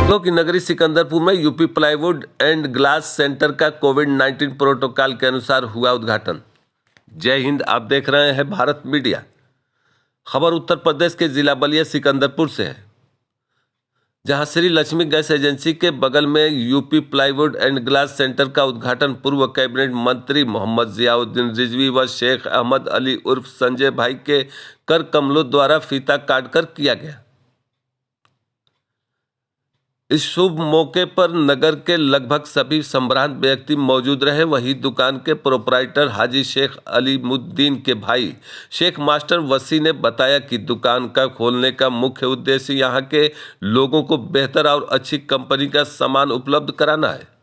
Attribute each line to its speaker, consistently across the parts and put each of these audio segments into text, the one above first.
Speaker 1: उद्योग की नगरी सिकंदरपुर में UP plywood and glass centre का कोविड-19 प्रोटोकॉल के अनुसार हुआ उद्घाटन। जय हिंद, आप देख रहे हैं भारत मीडिया। खबर उत्तर प्रदेश के जिला बलिया सिकंदरपुर से है, जहां श्री लक्ष्मी गैस एजेंसी के बगल में UP plywood and glass centre का उद्घाटन पूर्व कैबिनेट मंत्री मोहम्मद जियाउद्दीन रिजवी व शेख अहमद अली उर्फ संजय भाई के कर कमलों द्वारा फीता काटकर किया गया। इस शुभ मौके पर नगर के लगभग सभी संभ्रांत व्यक्ति मौजूद रहे। वहीं दुकान के प्रोपराइटर हाजी शेख अलीमुद्दीन के भाई शेख मास्टर वसी ने बताया कि दुकान का खोलने का मुख्य उद्देश्य यहां के लोगों को बेहतर और अच्छी कंपनी का सामान उपलब्ध कराना है।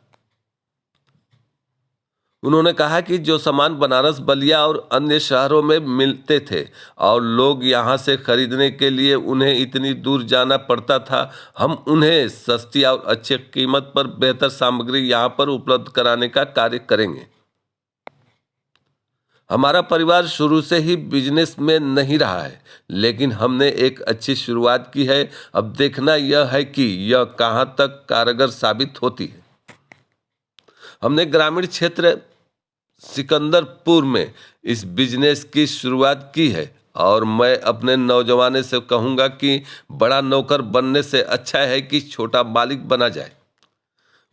Speaker 1: उन्होंने कहा कि जो सामान बनारस, बलिया और अन्य शहरों में मिलते थे और लोग यहां से खरीदने के लिए उन्हें इतनी दूर जाना पड़ता था, हम उन्हें सस्ती और अच्छी कीमत पर बेहतर सामग्री यहां पर उपलब्ध कराने का कार्य करेंगे। हमारा परिवार शुरू से ही बिजनेस में नहीं रहा है, लेकिन हमने एक अच्छी शुरुआत की है। अब देखना यह है कि यह कहां तक कारगर साबित होती है। हमने ग्रामीण क्षेत्र सिकंदरपुर में इस बिजनेस की शुरुआत की है और मैं अपने नौजवानों से कहूँगा कि बड़ा नौकर बनने से अच्छा है कि छोटा मालिक बना जाए।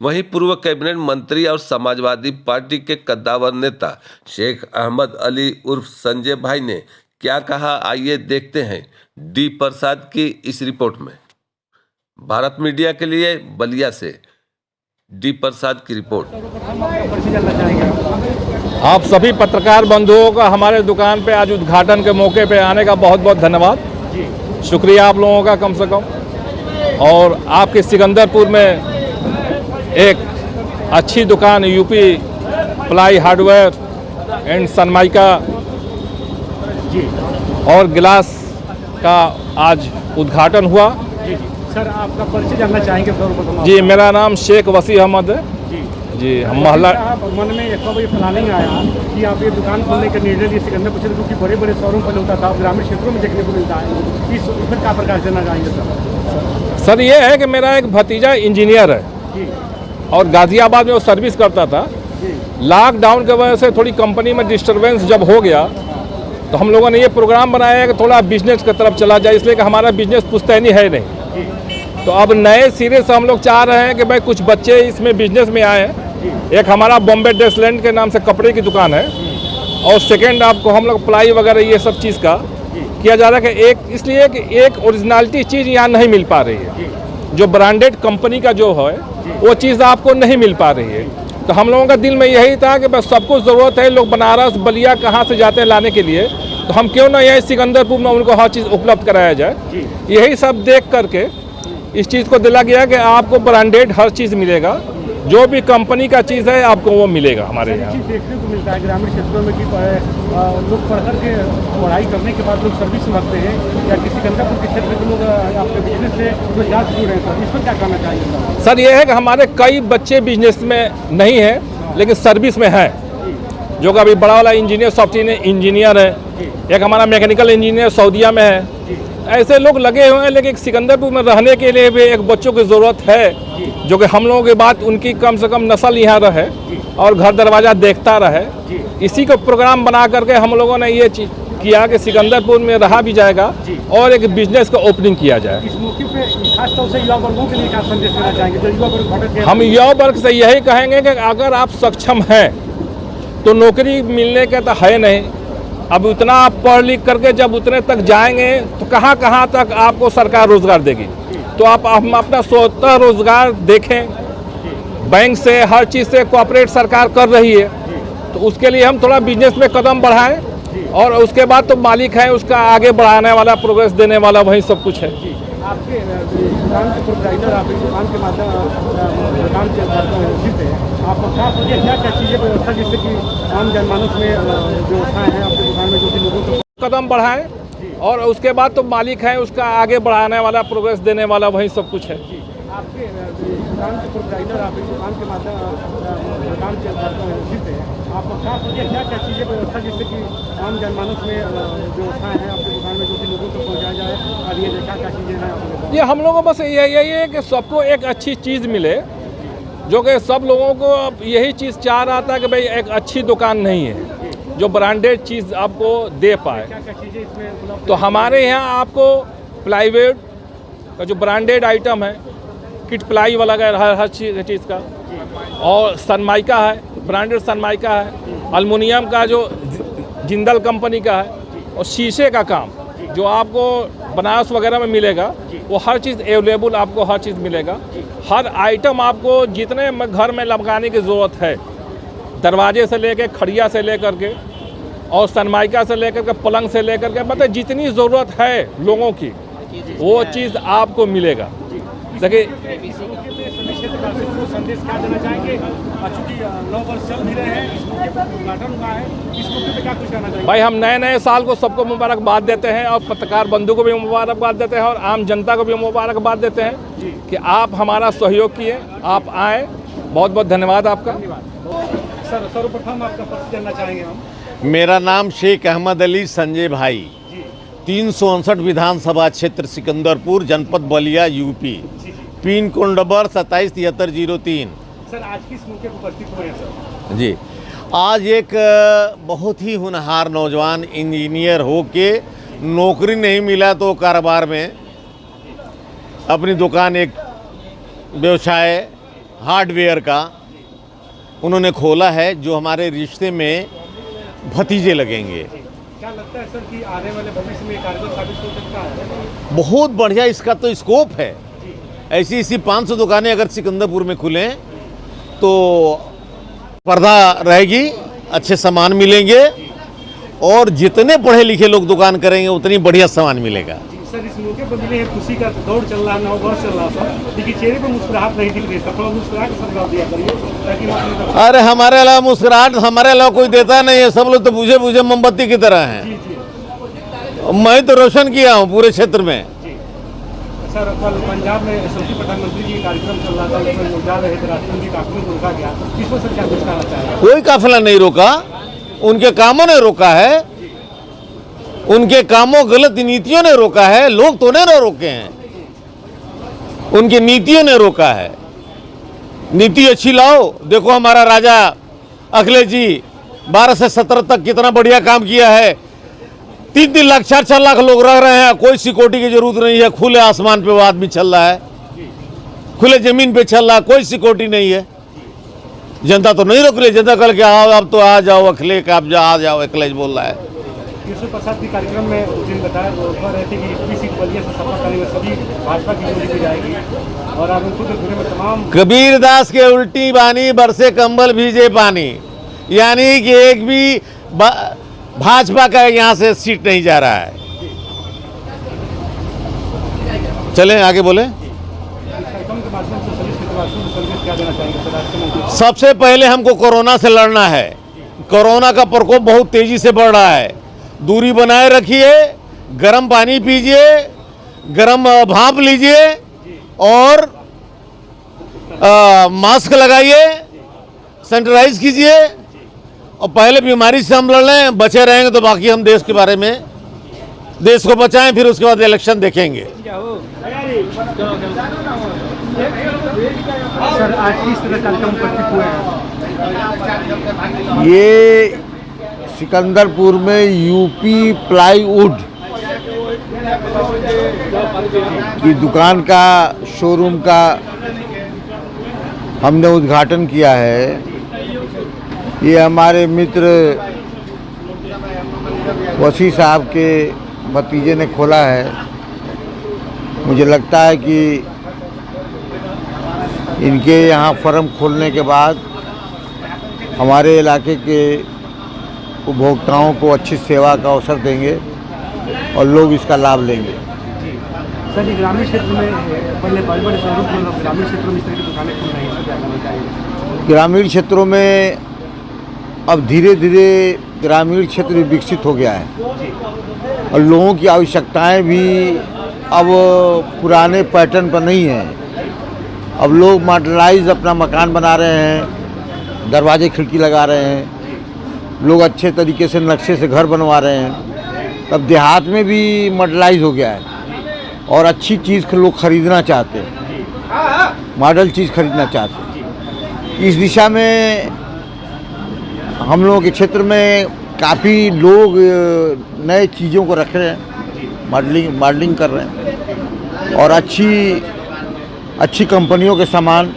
Speaker 1: वहीं पूर्व कैबिनेट मंत्री और समाजवादी पार्टी के कद्दावर नेता शेख अहमद अली उर्फ संजय भाई ने क्या कहा, आइए देखते हैं डी प्रसाद की इस रिपोर्ट में। भारत मीडिया के लिए बलिया से डी प्रसाद की रिपोर्ट।
Speaker 2: आप सभी पत्रकार बंधुओं का हमारे दुकान पे आज उद्घाटन के मौके पे आने का बहुत बहुत धन्यवाद। शुक्रिया आप लोगों का कम से कम। और आपके सिकंदरपुर में एक अच्छी दुकान UP ply hardware and Sunmica और गिलास का आज उद्घाटन हुआ।
Speaker 3: सर, आपका परिचय जानना चाहेंगे?
Speaker 2: जी, मेरा नाम शेख वसी अहमद है। जी, हम मोहल्ला
Speaker 3: मन में कब ये प्लानिंग आया कि आप ये दुकान खोलने का निर्णय लिए सिकंदरपुर क्षेत्र, क्योंकि बड़े बड़े शोरूम पर होता था, ग्रामीण क्षेत्रों में देखने को मिलता है, इस पर क्या प्रकाश देना चाहेंगे
Speaker 2: सर? ये है कि मेरा एक भतीजा इंजीनियर है और गाजियाबाद में वो सर्विस करता था। लॉकडाउन की वजह से थोड़ी कंपनी में डिस्टर्बेंस जब हो गया तो हम लोगों ने ये प्रोग्राम बनाया कि थोड़ा बिजनेस की तरफ चला जाए, इसलिए कि हमारा बिजनेस पुश्तैनी है नहीं। तो अब नए सिरे से हम लोग चाह रहे हैं कि भाई कुछ बच्चे इसमें बिजनेस में आए। एक हमारा बॉम्बे ड्रेसलैंड के नाम से कपड़े की दुकान है और सेकंड आपको हम लोग प्लाई वगैरह ये सब चीज़ का किया जा रहा है कि एक इसलिए कि एक ओरिजिनलिटी चीज़ यहाँ नहीं मिल पा रही है। जो ब्रांडेड कंपनी का जो है वो चीज़ आपको नहीं मिल पा रही है। तो हम लोगों का दिल में यही था कि बस सबको ज़रूरत है, लोग बनारस बलिया कहाँ से जाते हैं लाने के लिए, तो हम क्यों ना यही सिकंदरपुर में उनको हर चीज़ उपलब्ध कराया जाए। यही सब देख करके इस चीज़ को दिला गया कि आपको ब्रांडेड हर चीज़ मिलेगा, जो भी कंपनी का चीज़ है आपको वो मिलेगा हमारे यहाँ।
Speaker 3: देखने को मिलता है ग्रामीण क्षेत्रों में कि लोग पढ़कर के पढ़ाई करने के बाद लोग सर्विस में लगते हैं, या किसी सिकंदरपुर के क्षेत्र के लोग आपके बिजनेस से रोजगार से जुड़ रहे हैं। सर, इस पर क्या कहना चाहिए?
Speaker 2: सर, ये है कि हमारे कई बच्चे बिजनेस में नहीं हैं लेकिन सर्विस में हैं। जो कि अभी बड़ा वाला इंजीनियर सॉफ्टवेयर इंजीनियर है, एक हमारा मैकेनिकल इंजीनियर सऊदीया में है। ऐसे लोग लगे हुए हैं, लेकिन सिकंदरपुर में रहने के लिए भी एक बच्चों की ज़रूरत है, जो कि हम लोगों के बाद उनकी कम से कम नस्ल यहाँ रहे और घर दरवाज़ा देखता रहे। इसी को प्रोग्राम बना करके हम लोगों ने ये किया कि सिकंदरपुर में रहा भी जाएगा और एक बिजनेस का ओपनिंग किया जाए।
Speaker 3: इस मौके पे खास तौर से युवा वर्गों के लिए क्या संदेश देना चाहेंगे? जो युवा वर्ग
Speaker 2: हम युवा वर्ग से यही कहेंगे कि अगर आप सक्षम हैं तो नौकरी मिलने का तो है नहीं। अब उतना आप पढ़ लिख करके जब उतने तक जाएंगे तो कहाँ कहाँ तक आपको सरकार रोजगार देगी। तो आप हम अपना स्वतः रोजगार देखें, बैंक से हर चीज़ से कोऑपरेट सरकार कर रही है, तो उसके लिए हम थोड़ा बिजनेस में कदम बढ़ाएं और उसके बाद तो मालिक है उसका आगे बढ़ाने वाला, प्रोग्रेस देने वाला वही सब कुछ है।
Speaker 3: आपके दुकान के प्रोपराइटर, आप दुकान के माध्यम दुकान के आप क्या क्या चीज़ें व्यवस्था जिससे कि आम जनमानस में व्यवस्थाएं हैं आपके दुकान में, जो कि लोगों को
Speaker 2: कदम बढ़ाएं और उसके बाद तो मालिक है उसका आगे बढ़ाने वाला, प्रोग्रेस देने वाला वही सब कुछ है।
Speaker 3: आपके दुकान के प्रोपराइटर, आप दुकान के माध्यम दुकान के आप क्या क्या चीज़ें व्यवस्था जिससे कि आम जनमानस में व्यवस्थाएं हैं आपके दुकान में, जो कि लोगों लोगों तक पहुँचाया जाए और ये क्या क्या चीज़ें हैं आपके पास?
Speaker 2: ये हम लोगों को बस यही है कि सबको एक अच्छी चीज़ मिले, जो कि सब लोगों को अब यही चीज़ चाह रहा था कि भाई एक अच्छी दुकान नहीं है जो ब्रांडेड चीज़ आपको दे पाए।
Speaker 3: क्या क्या चीज़ें इसमें उपलब्ध?
Speaker 2: तो हमारे यहाँ आपको प्लाईवुड का जो ब्रांडेड आइटम है, किट प्लाई वाला का हर चीज़ का, और सनमाइका है, ब्रांडेड सनमाइका है, अल्मुनियम का जो जिंदल कंपनी का है, और शीशे का काम जो आपको बनारस वगैरह में मिलेगा, वो हर चीज़ अवेलेबल आपको हर चीज़ मिलेगा। हर आइटम आपको जितने घर में लगाने की ज़रूरत है, दरवाजे से लेकर खड़िया से लेकर के और सनमाइका से लेकर के पलंग से लेकर के, मतलब जितनी ज़रूरत है लोगों की वो चीज़ आपको मिलेगा। देखिए
Speaker 3: संदेश क्या देना चाहेंगे? चूँकि 9 वर्ष चल भी रहे हैं, इस मौके पर उद्घाटन हुआ है, इस मौके पर क्या कुछ कहना चाहेंगे?
Speaker 2: भाई हम नए साल को सबको मुबारकबाद देते हैं, और पत्रकार बंधु को भी मुबारकबाद देते हैं, और आम जनता को भी मुबारकबाद देते हैं कि आप हमारा सहयोग किए, आप आए। बहुत बहुत धन्यवाद आपका।
Speaker 3: सर सर्वप्रथम आपका परिचय जानना चाहेंगे हम।
Speaker 4: मेरा नाम शेख अहमद अली संजय भाई, 359 विधानसभा क्षेत्र सिकंदरपुर, जनपद Ballia, UP, pin code number 277303।
Speaker 3: Sir आज किस मौके पर उपस्थित हुए हैं सर?
Speaker 4: जी, आज एक बहुत ही होनहार नौजवान इंजीनियर हो के नौकरी नहीं मिला तो कारोबार में अपनी दुकान, एक व्यवसाय हार्डवेयर का उन्होंने खोला है, जो हमारे रिश्ते में भतीजे लगेंगे।
Speaker 3: क्या लगता है सर कि आने वाले भविष्य में कारगर साबित हो सकता है?
Speaker 4: बहुत बढ़िया इसका तो स्कोप है। ऐसी 500 दुकानें अगर सिकंदरपुर में खुलें तो पर्दा रहेगी, अच्छे सामान मिलेंगे, और जितने पढ़े लिखे लोग दुकान करेंगे उतनी बढ़िया सामान मिलेगा।
Speaker 3: सर इस मौके पर मिले हैं, खुशी का दौर चल रहा है, 9 वर्ष चल रहा था, लेकिन चेहरे पर मुस्कुराहट नहीं दिख रही। सफल मुस्कुराहट संभव दिया करिए ताकि
Speaker 4: अरे हमारे अलावा मुस्कुराहट हमारे अलावा कोई देता नहीं है, सब लोग तो बुझे बुझे मोमबत्ती की तरह हैं। मैं तो रोशन किया हूँ पूरे क्षेत्र में।
Speaker 3: सर कल पंजाब में यशस्वी प्रधानमंत्री जी कार्यक्रम चल रहा था, उसमें लोग जा रहे थे, रास्ते में काफिले को रोका गया, इसमें सर क्या कुछ कहना चाहेंगे?
Speaker 4: कोई काफिला नहीं रोका, उनके कामों ने रोका है, उनके कामों गलत नीतियों ने रोका है। लोग तो नहीं रोके हैं, उनकी नीतियों ने रोका है। नीति अच्छी लाओ। देखो हमारा राजा अखिलेश जी 12 से 17 तक कितना बढ़िया काम किया है। 3-3 लाख 4-4 लाख लोग रह रहे हैं, कोई सिक्योरिटी की जरूरत नहीं है। खुले आसमान पे वो आदमी चल रहा है, खुले जमीन पे चल रहा है, कोई सिक्योरिटी नहीं है। जनता तो नहीं रोक रही, जनता कल के आओ अब तो आ जाओ अखिलेश, आप जा आ जाओ, अखिलेश बोल रहा है।
Speaker 3: केशव प्रसाद के कार्यक्रम में उस दिन बताया वो कह रहे थे कि 21 सीट बलिया से सफर करने में सभी भाजपा की जोड़ी की जाएगी, और आप उनको तो घूरे में तमाम
Speaker 4: कबीर दास के उल्टी बानी बरसे कंबल भीजे पानी, यानी कि एक भी भाजपा का यहाँ से सीट नहीं जा रहा है। चलें आगे बोले।
Speaker 3: कार्यक्रम के माध्यम से सभी क्षेत्रवासियों को संदेश क्या देना चाहेंगे सर? राष्ट्रमंत्री
Speaker 4: सबसे पहले हमको कोरोना से लड़ना है। कोरोना का प्रकोप बहुत तेजी से बढ़ रहा है। दूरी बनाए रखिए, गर्म पानी पीजिए, गर्म भाप लीजिए, और मास्क लगाइए, सैनिटाइज कीजिए, और पहले बीमारी से हम लड़ लें, बचे रहेंगे तो बाकी हम देश के बारे में, देश को बचाएं, फिर उसके बाद इलेक्शन देखेंगे।
Speaker 3: सर आज किस तरह कार्यक्रम उपस्थित हुए हैं?
Speaker 5: ये सिकंदरपुर में यूपी प्लाईवुड की दुकान का, शोरूम का हमने उद्घाटन किया है। ये हमारे मित्र वसी साहब के भतीजे ने खोला है। मुझे लगता है कि इनके यहाँ फर्म खोलने के बाद हमारे इलाके के उपभोक्ताओं को अच्छी सेवा का अवसर देंगे और लोग इसका लाभ लेंगे।
Speaker 3: सर ये ग्रामीण क्षेत्र में पहले बड़े शहरों में, ग्रामीण क्षेत्रों में इस तरह की दुकानें खुल रही हैं, क्या कहना चाहिए?
Speaker 5: ग्रामीण क्षेत्रों में अब धीरे धीरे ग्रामीण क्षेत्र विकसित हो गया है और लोगों की आवश्यकताएं भी अब पुराने पैटर्न पर नहीं हैं। अब लोग मॉडर्नाइज अपना मकान बना रहे हैं, दरवाजे खिड़की लगा रहे हैं, लोग अच्छे तरीके से नक्शे से घर बनवा रहे हैं। तब देहात में भी मॉडलाइज हो गया है और अच्छी चीज़ लोग खरीदना चाहते हैं, मॉडल चीज़ खरीदना चाहते हैं। इस दिशा में हम लोगों के क्षेत्र में काफ़ी लोग नए चीज़ों को रख रहे हैं, मॉडलिंग कर रहे हैं और अच्छी कंपनियों के सामान,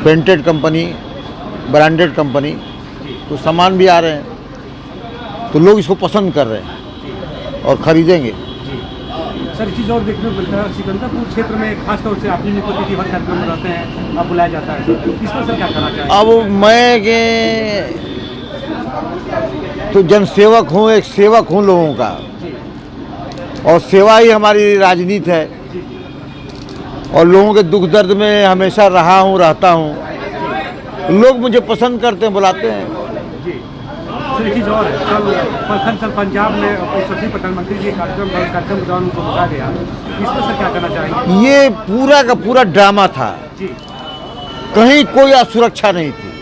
Speaker 5: पेंटेड कंपनी, ब्रांडेड कंपनी, तो सामान भी आ रहे हैं, तो लोग इसको पसंद कर रहे हैं और ख़रीदेंगे।
Speaker 3: सर एक चीज़ और देखने को मिलता है, सिकंदरपुर क्षेत्र में खासतौर से आपकी नियुक्ति की हर कार्यक्रम में रहते हैं, अब बुलाया जाता है, इस पर सर क्या कहना चाहिए?
Speaker 5: अब मैं तो जनसेवक हूँ, एक सेवक हूँ लोगों का, और सेवा ही हमारी राजनीति है और लोगों के दुख दर्द में हमेशा रहा हूँ, रहता हूँ। लोग मुझे पसंद करते हैं, बुलाते हैं।
Speaker 3: सर एक चीज़ और है, कल पंजाब में सभी प्रधानमंत्री जी कार्यक्रम के दौरान उनको बुलाया गया, इस पर सर क्या कहना चाहेंगे?
Speaker 5: ये पूरा का पूरा ड्रामा था, कहीं कोई असुरक्षा नहीं थी।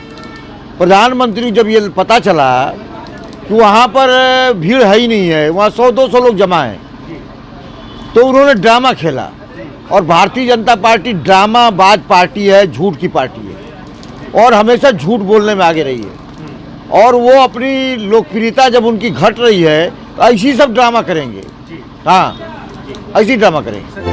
Speaker 5: प्रधानमंत्री जब ये पता चला कि वहाँ पर भीड़ है ही नहीं है, वहाँ 100-200 लोग जमा हैं, तो उन्होंने ड्रामा खेला। और भारतीय जनता पार्टी ड्रामाबाज पार्टी है, झूठ की पार्टी है और हमेशा झूठ बोलने में आगे रही है। और वो अपनी लोकप्रियता जब उनकी घट रही है तो ऐसी सब ड्रामा करेंगे, हाँ ऐसी ड्रामा करेंगे।